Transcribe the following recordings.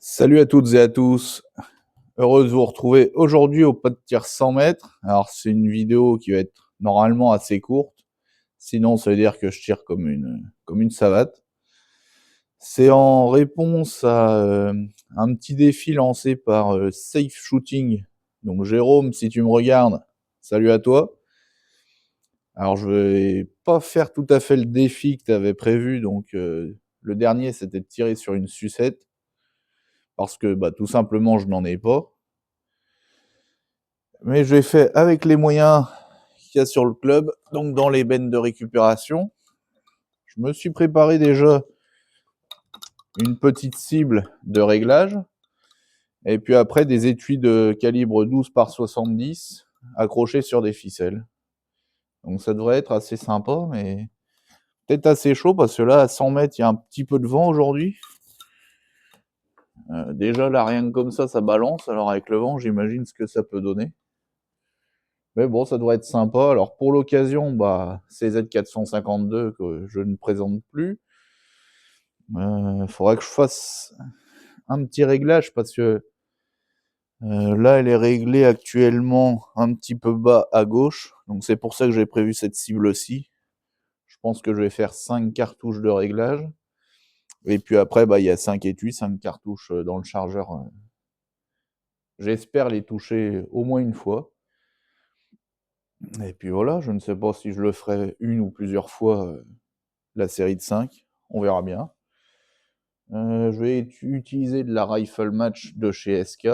Salut à toutes et à tous, heureux de vous retrouver aujourd'hui au pas de tir 100 mètres. Alors c'est une vidéo qui va être normalement assez courte, sinon ça veut dire que je tire comme une savate. C'est en réponse à un petit défi lancé par Safe Shooting. Donc Jérôme, si tu me regardes, salut à toi. Alors je vais pas faire tout à fait le défi que tu avais prévu, donc le dernier c'était de tirer sur une sucette, parce que tout simplement je n'en ai pas. Mais je l'ai fait avec les moyens qu'il y a sur le club, donc dans les bennes de récupération. Je me suis préparé déjà une petite cible de réglage, et puis après des étuis de calibre 12 par 70 accrochés sur des ficelles. Donc ça devrait être assez sympa, mais peut-être assez chaud parce que là, à 100 mètres, il y a un petit peu de vent aujourd'hui. Déjà là, rien que comme ça balance. Alors avec le vent, j'imagine ce que ça peut donner. Mais bon, ça devrait être sympa. Alors pour l'occasion, CZ452 que je ne présente plus. Faudrait que je fasse un petit réglage parce que là, elle est réglée actuellement un petit peu bas à gauche. Donc c'est pour ça que j'ai prévu cette cible-ci. Je pense que je vais faire 5 cartouches de réglage. Et puis après, il y a 5 étuis, 5 cartouches dans le chargeur. J'espère les toucher au moins une fois. Et puis voilà, je ne sais pas si je le ferai une ou plusieurs fois la série de 5. On verra bien. Je vais utiliser de la Rifle Match de chez SK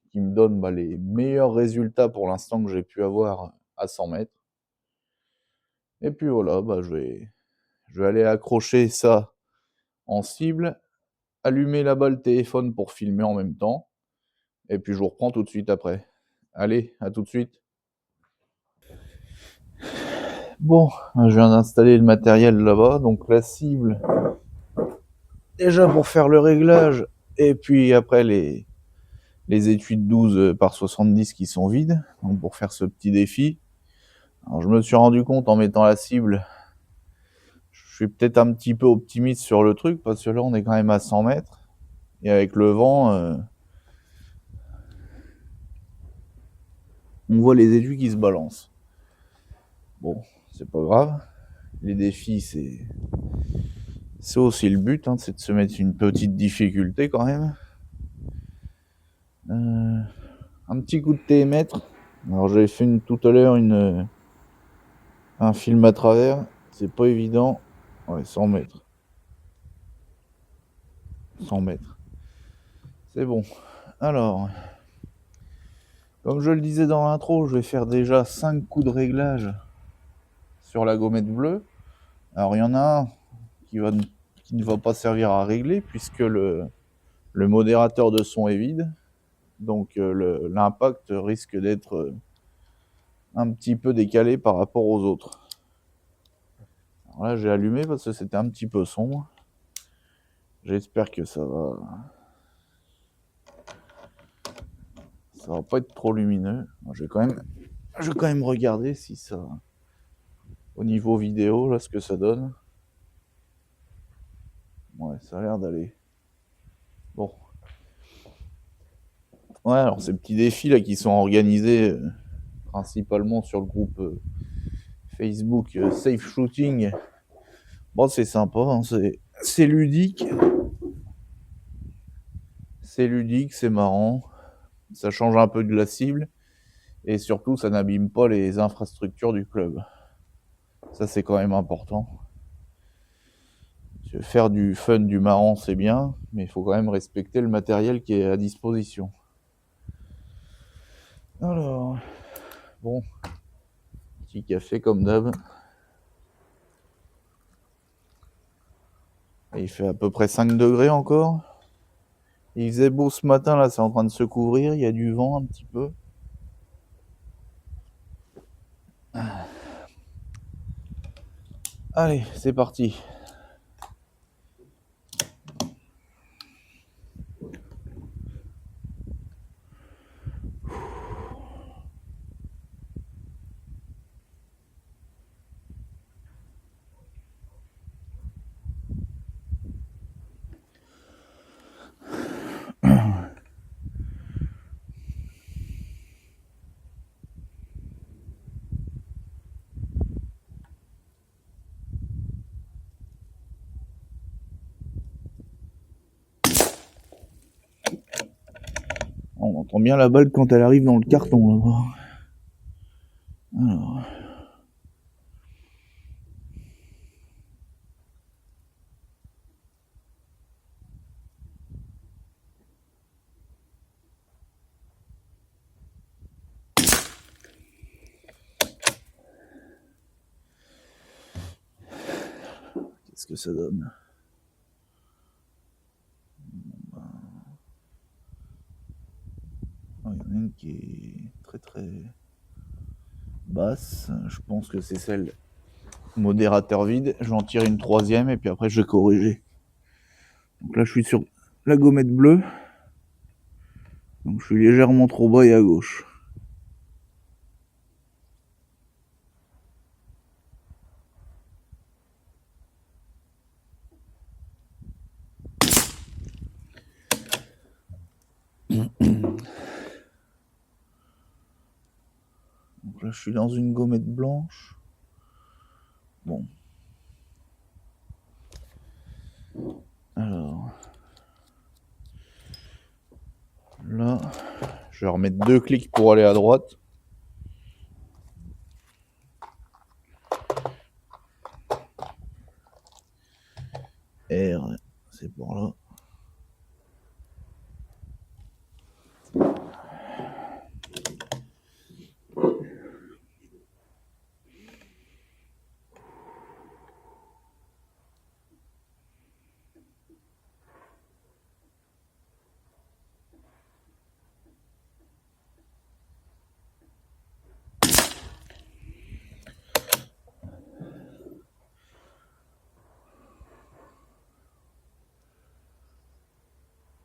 qui me donne les meilleurs résultats pour l'instant que j'ai pu avoir à 100 mètres. Et puis voilà, je vais aller accrocher ça en cible, allumer là-bas le téléphone pour filmer en même temps, et puis je vous reprends tout de suite après. Allez, à tout de suite. Bon, je viens d'installer le matériel là-bas, donc la cible, déjà pour faire le réglage, et puis après les étuis de 12 par 70 qui sont vides, donc pour faire ce petit défi. Alors je me suis rendu compte en mettant la cible, je suis peut-être un petit peu optimiste sur le truc, parce que là on est quand même à 100 mètres, et avec le vent, on voit les étuis qui se balancent. Bon, c'est pas grave, les défis c'est aussi le but, c'est de se mettre une petite difficulté quand même. Un petit coup de télémètre. Alors j'avais fait tout à l'heure un film à travers, c'est pas évident. Ouais, 100 mètres. 100 mètres. C'est bon. Alors, comme je le disais dans l'intro, je vais faire déjà 5 coups de réglage sur la gommette bleue. Alors il y en a un qui ne va pas servir à régler puisque le modérateur de son est vide. Donc l'impact risque d'être un petit peu décalé par rapport aux autres. Alors là j'ai allumé parce que c'était un petit peu sombre. J'espère que ça va pas être trop lumineux. Je vais quand même regarder si ça, au niveau vidéo, là, ce que ça donne. Ouais, ça a l'air d'aller. Bon. Ouais, alors ces petits défis là qui sont organisés principalement sur le groupe Facebook Safe Shooting. Bon, c'est sympa, c'est ludique. C'est ludique, c'est marrant. Ça change un peu de la cible. Et surtout, ça n'abîme pas les infrastructures du club. Ça, c'est quand même important. Faire du fun, du marrant, c'est bien, mais il faut quand même respecter le matériel qui est à disposition. Alors, bon, petit café comme d'hab. Il fait à peu près 5 degrés encore. Il faisait beau ce matin, là, c'est en train de se couvrir, il y a du vent un petit peu. Allez, c'est parti. J'entends bien la balle quand elle arrive dans le carton là-bas. Alors. Qu'est-ce que ça donne? Il y en a une qui est très très basse. Je pense que c'est celle modérateur vide. Je vais en tirer une troisième et puis après je vais corriger. Donc là je suis sur la gommette bleue. Donc je suis légèrement trop bas et à gauche. Donc là je suis dans une gommette blanche. Bon. Alors. Là, je vais remettre 2 clics pour aller à droite. R, c'est par là.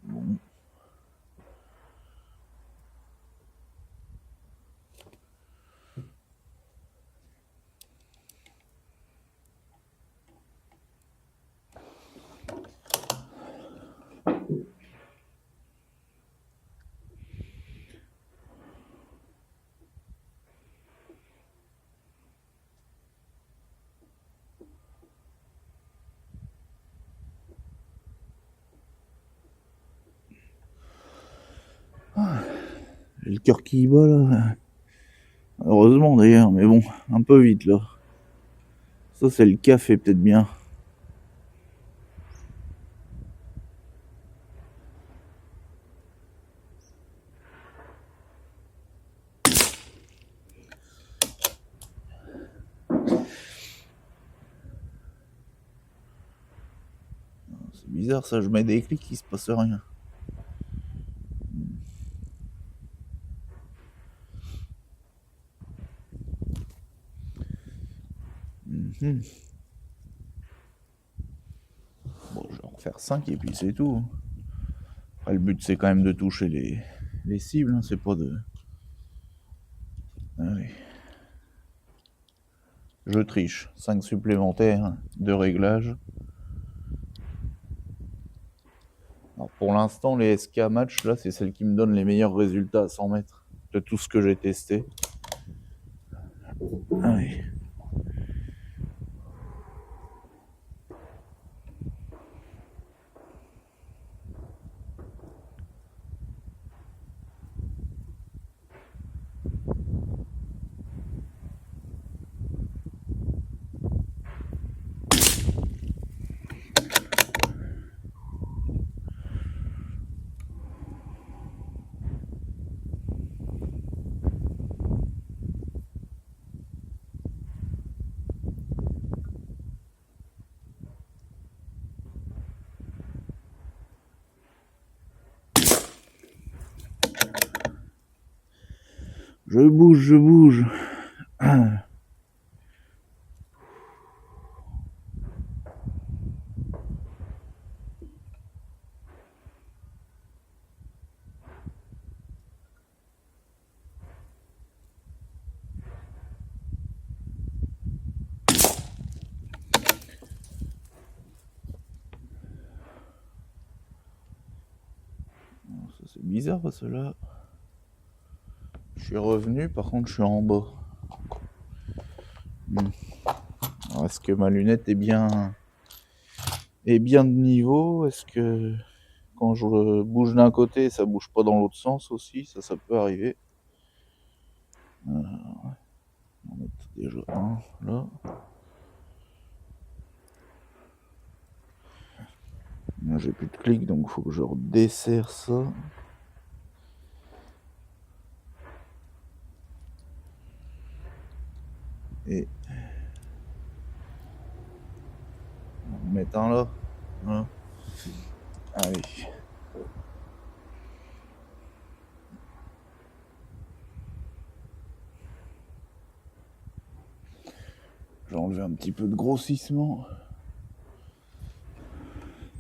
Bon. J'ai le cœur qui bat là. Heureusement d'ailleurs, mais bon, un peu vite là. Ça c'est le café peut-être bien. C'est bizarre ça, je mets des clics, il se passe rien. Bon, je vais en refaire 5 et puis c'est tout. Après, le but c'est quand même de toucher les cibles, hein, c'est pas de... Allez. Je triche, 5 supplémentaires de réglage. Alors pour l'instant, les SK match, là, c'est celle qui me donne les meilleurs résultats à 100 mètres de tout ce que j'ai testé. Allez. Je bouge, je bouge. Ça c'est bizarre parce que là, je suis revenu, par contre je suis en bas. Alors, est-ce que ma lunette est bien de niveau? Est-ce que quand je bouge d'un côté, ça bouge pas dans l'autre sens aussi, ça peut arriver. On va mettre déjà un là. Là j'ai plus de clic, donc il faut que je redesserre ça. Et on va en mettre un là. Voilà. Allez. J'ai enlevé un petit peu de grossissement.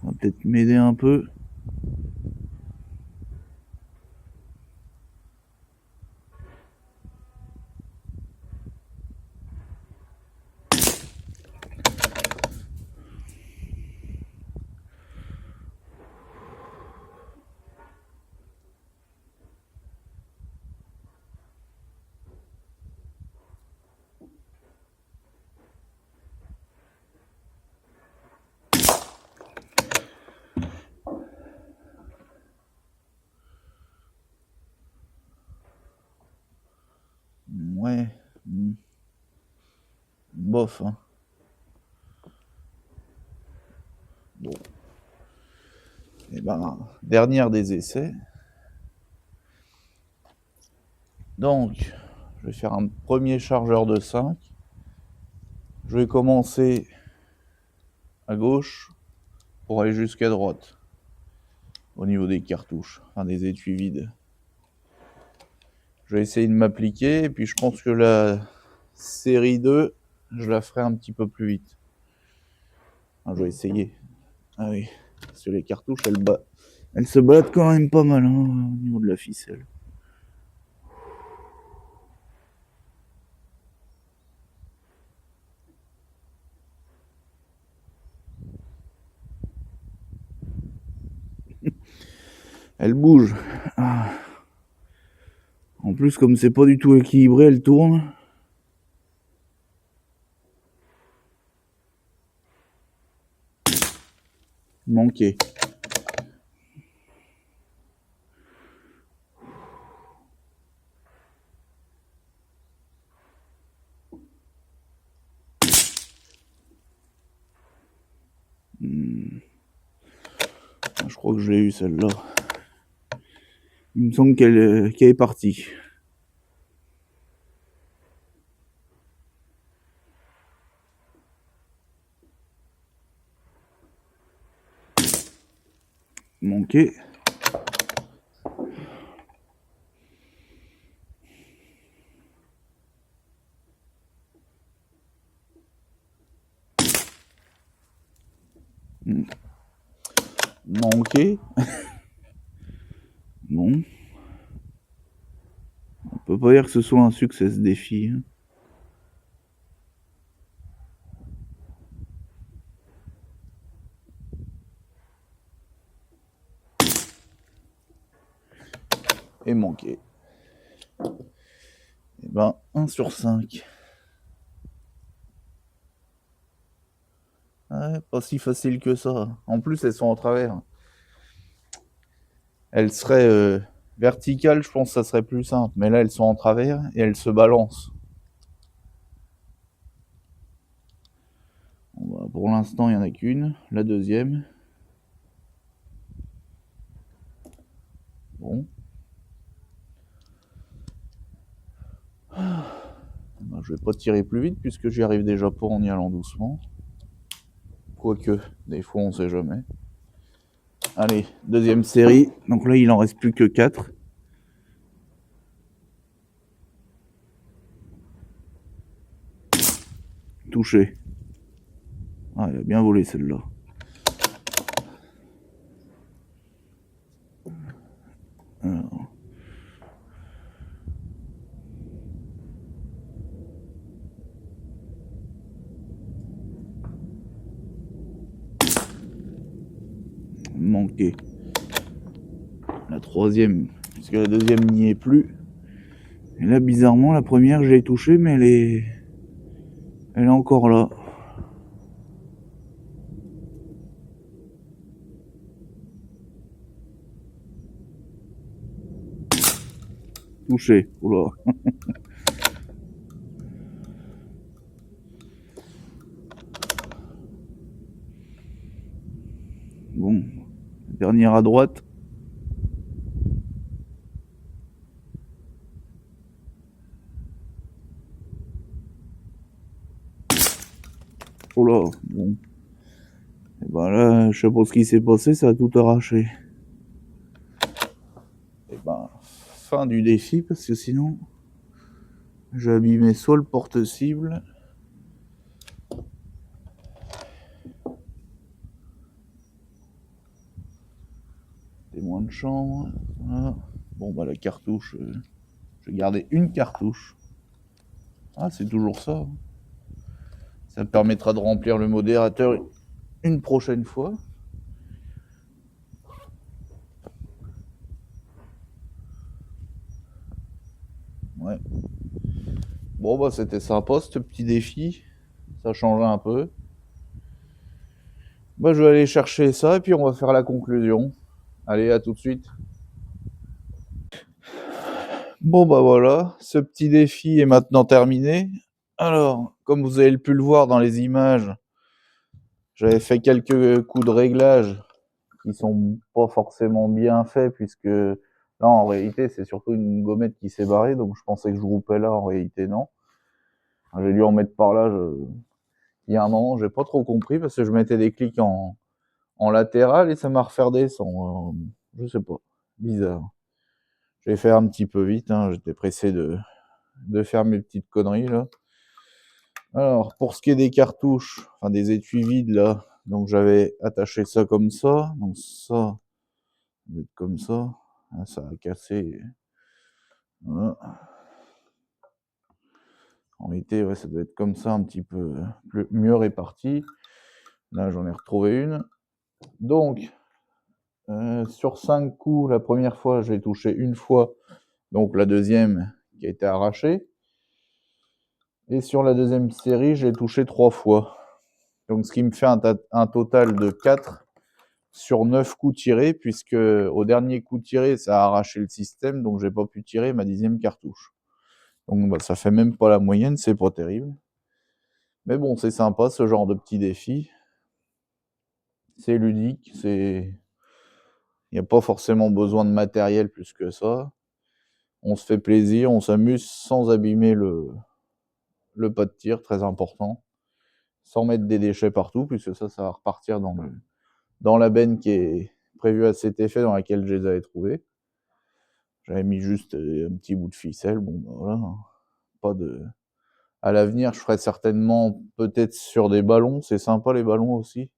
Ça va peut-être m'aider un peu. Ouais. Bof, hein. Bon. Et ben, dernière des essais. Donc, je vais faire un premier chargeur de 5. Je vais commencer à gauche pour aller jusqu'à droite au niveau des cartouches, enfin des étuis vides. Je vais essayer de m'appliquer et puis je pense que la série 2, je la ferai un petit peu plus vite. Enfin, je vais essayer. Ah oui, parce que les cartouches, elles se battent quand même pas mal hein, au niveau de la ficelle. Elle bouge. Ah. En plus, comme c'est pas du tout équilibré, elle tourne. Manqué. Je crois que je l'ai eu celle-là. Il me semble qu'elle est partie. Manqué. Manqué. Bon. On peut pas dire que ce soit un succès ce défi. Hein. Et manqué. Et ben 1 sur 5. Ouais, pas si facile que ça. En plus, elles sont en travers. Elles seraient verticales, je pense que ça serait plus simple. Mais là, elles sont en travers et elles se balancent. Bon, bah, pour l'instant, il n'y en a qu'une. La deuxième. Bon. Ben, je vais pas tirer plus vite puisque j'y arrive déjà pas en y allant doucement. Quoique, des fois, on sait jamais. Allez, deuxième série. Donc là, il en reste plus que 4. Touché. Ah, elle a bien volé celle-là. Alors. Manqué. La troisième, puisque la deuxième n'y est plus. Et là, bizarrement, la première, je l'ai touchée, mais elle est encore là. touché. Oula. Bon, dernière à droite. Oh là, bon. Et ben là, je sais pas ce qui s'est passé, ça a tout arraché. Et ben, fin du défi, parce que sinon, j'ai abîmé soit le porte-cible. Témoin de chambre. Voilà. Bon, bah la cartouche, j'ai gardé une cartouche. Ah, c'est toujours ça. Ça me permettra de remplir le modérateur une prochaine fois. Ouais. Bon, bah c'était sympa ce petit défi. Ça changeait un peu. Bah, je vais aller chercher ça et puis on va faire la conclusion. Allez, à tout de suite. Bon, bah voilà, ce petit défi est maintenant terminé. Alors, comme vous avez pu le voir dans les images, j'avais fait quelques coups de réglage qui sont pas forcément bien faits puisque là, en réalité, c'est surtout une gommette qui s'est barrée, donc je pensais que je roupais là, en réalité non. J'ai dû en mettre par là. Il y a un moment, j'ai pas trop compris parce que je mettais des clics en latéral et ça m'a refait descendre. Je sais pas, bizarre. Je vais faire un petit peu vite, hein. J'étais pressé de faire mes petites conneries là. Alors, pour ce qui est des cartouches, enfin des étuis vides là, donc j'avais attaché ça comme ça, donc ça doit être comme ça. Ah, ça a cassé. Voilà. En réalité, ouais, ça doit être comme ça, un petit peu mieux réparti. Là, j'en ai retrouvé une. Donc, sur 5 coups, la première fois, j'ai touché une fois, donc la deuxième qui a été arrachée. Et sur la deuxième série, j'ai touché 3 fois. Donc, ce qui me fait un total de 4 sur 9 coups tirés, puisque au dernier coup tiré, ça a arraché le système, donc j'ai pas pu tirer ma 10e cartouche. Donc, bah, ça fait même pas la moyenne, c'est pas terrible. Mais bon, c'est sympa ce genre de petit défi. C'est ludique, il n'y a pas forcément besoin de matériel plus que ça. On se fait plaisir, on s'amuse sans abîmer le pas de tir, très important. Sans mettre des déchets partout, puisque ça va repartir dans la benne qui est prévue à cet effet, dans laquelle je les avais trouvés. J'avais mis juste un petit bout de ficelle, bon ben voilà. Pas de. À l'avenir, je ferai certainement peut-être sur des ballons, c'est sympa les ballons aussi.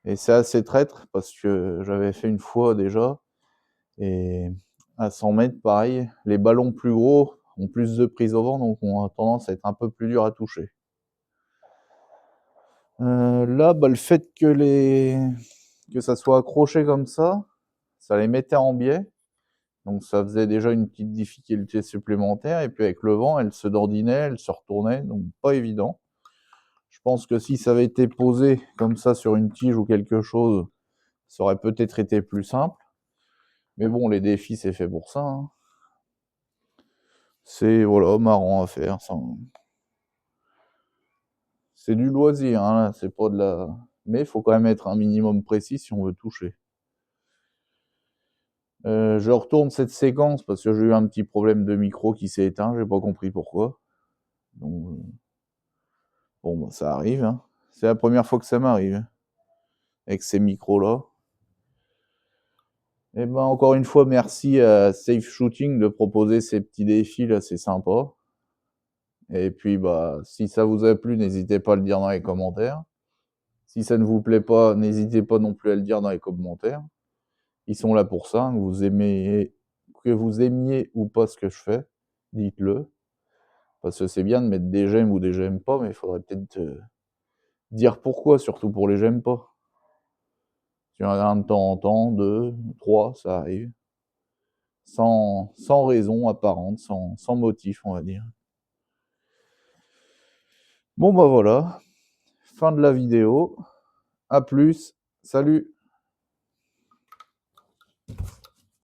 Et c'est assez traître parce que j'avais fait une fois déjà. Et à 100 mètres, pareil, les ballons plus gros ont plus de prise au vent, donc ont tendance à être un peu plus durs à toucher. Là, bah, le fait que ça soit accroché comme ça les mettait en biais. Donc ça faisait déjà une petite difficulté supplémentaire. Et puis avec le vent, elle se dandinait, elle se retournait, donc pas évident. Je pense que si ça avait été posé comme ça sur une tige ou quelque chose, ça aurait peut-être été plus simple. Mais bon, les défis, c'est fait pour ça, hein. C'est voilà, marrant à faire. C'est du loisir, hein, c'est pas de la. Mais il faut quand même être un minimum précis si on veut toucher. Je retourne cette séquence parce que j'ai eu un petit problème de micro qui s'est éteint, j'ai pas compris pourquoi. Donc, bon, bah, ça arrive, hein. C'est la première fois que ça m'arrive avec ces micros-là. Et ben encore une fois, merci à Safe Shooting de proposer ces petits défis là, c'est sympa. Et puis bah si ça vous a plu, n'hésitez pas à le dire dans les commentaires. Si ça ne vous plaît pas, n'hésitez pas non plus à le dire dans les commentaires. Ils sont là pour ça, que vous aimiez ou pas ce que je fais, dites-le. Parce que c'est bien de mettre des j'aime ou des j'aime pas, mais il faudrait peut-être dire pourquoi, surtout pour les j'aime pas. Il y en a un de temps en temps, 2, 3, ça arrive. Sans raison apparente, sans motif, on va dire. Bon bah voilà, fin de la vidéo. À plus, salut!